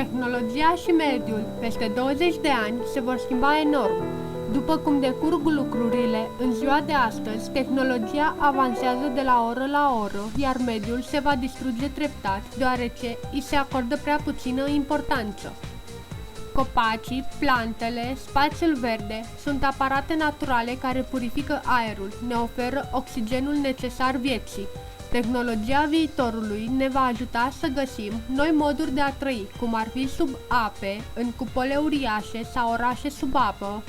Tehnologia și mediul peste 20 de ani se vor schimba enorm. După cum decurg lucrurile, în ziua de astăzi, tehnologia avansează de la oră la oră, iar mediul se va distruge treptat, deoarece îi se acordă prea puțină importanță. Copacii, plantele, spațiul verde sunt aparate naturale care purifică aerul, ne oferă oxigenul necesar vieții. Tehnologia viitorului ne va ajuta să găsim noi moduri de a trăi, cum ar fi sub ape, în cupole uriașe sau orașe sub apă,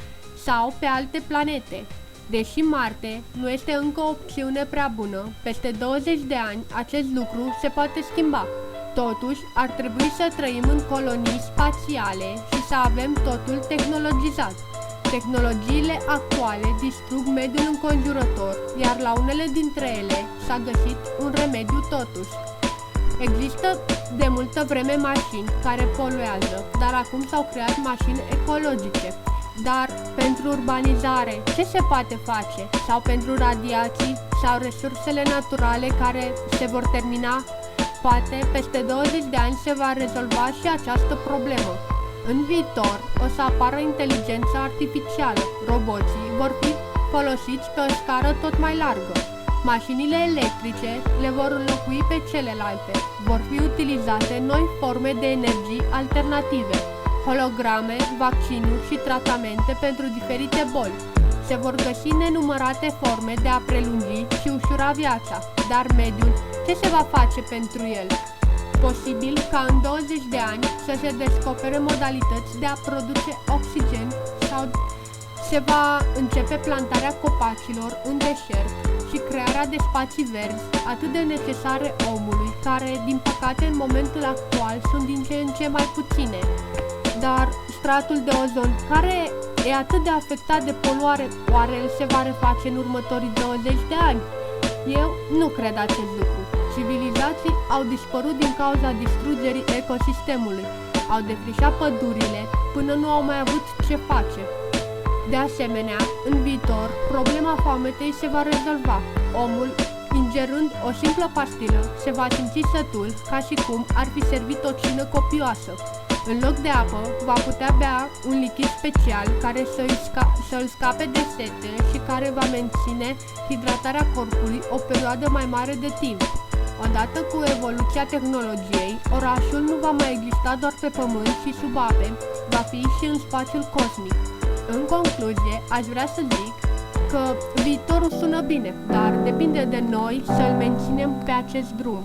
sau pe alte planete. Deși Marte nu este încă o opțiune prea bună, peste 20 de ani acest lucru se poate schimba. Totuși, ar trebui să trăim în colonii spațiale și să avem totul tehnologizat. Tehnologiile actuale distrug mediul înconjurător, iar la unele dintre ele s-a găsit un remediu totuși. Există de multă vreme mașini care poluează, dar acum s-au creat mașini ecologice. Dar pentru urbanizare, ce se poate face? Sau pentru radiații sau resursele naturale care se vor termina? Poate peste 20 de ani se va rezolva și această problemă. În viitor o să apară inteligența artificială, roboții vor fi folosiți pe o scară tot mai largă. Mașinile electrice le vor înlocui pe celelalte, vor fi utilizate noi forme de energii alternative, holograme, vaccinuri și tratamente pentru diferite boli. Se vor găsi nenumărate forme de a prelungi și ușura viața, dar mediul, ce se va face pentru el? Posibil ca în 20 de ani să se descopere modalități de a produce oxigen sau se va începe plantarea copacilor în deșert și crearea de spații verzi atât de necesare omului, care, din păcate, în momentul actual sunt din ce în ce mai puține. Dar stratul de ozon, care e atât de afectat de poluare, oare el se va reface în următorii 20 de ani? Eu nu cred acest lucru. Civilizații au dispărut din cauza distrugerii ecosistemului, au defrișat pădurile până nu au mai avut ce face. De asemenea, în viitor, problema foametei se va rezolva. Omul, ingerând o simplă pastilă, se va simți sătul ca și cum ar fi servit o cină copioasă. În loc de apă, va putea bea un lichid special care să-l scape de sete și care va menține hidratarea corpului o perioadă mai mare de timp. Odată cu evoluția tehnologiei, orașul nu va mai exista doar pe pământ și sub ape, va fi și în spațiul cosmic. În concluzie, aș vrea să zic că viitorul sună bine, dar depinde de noi să-l menținem pe acest drum.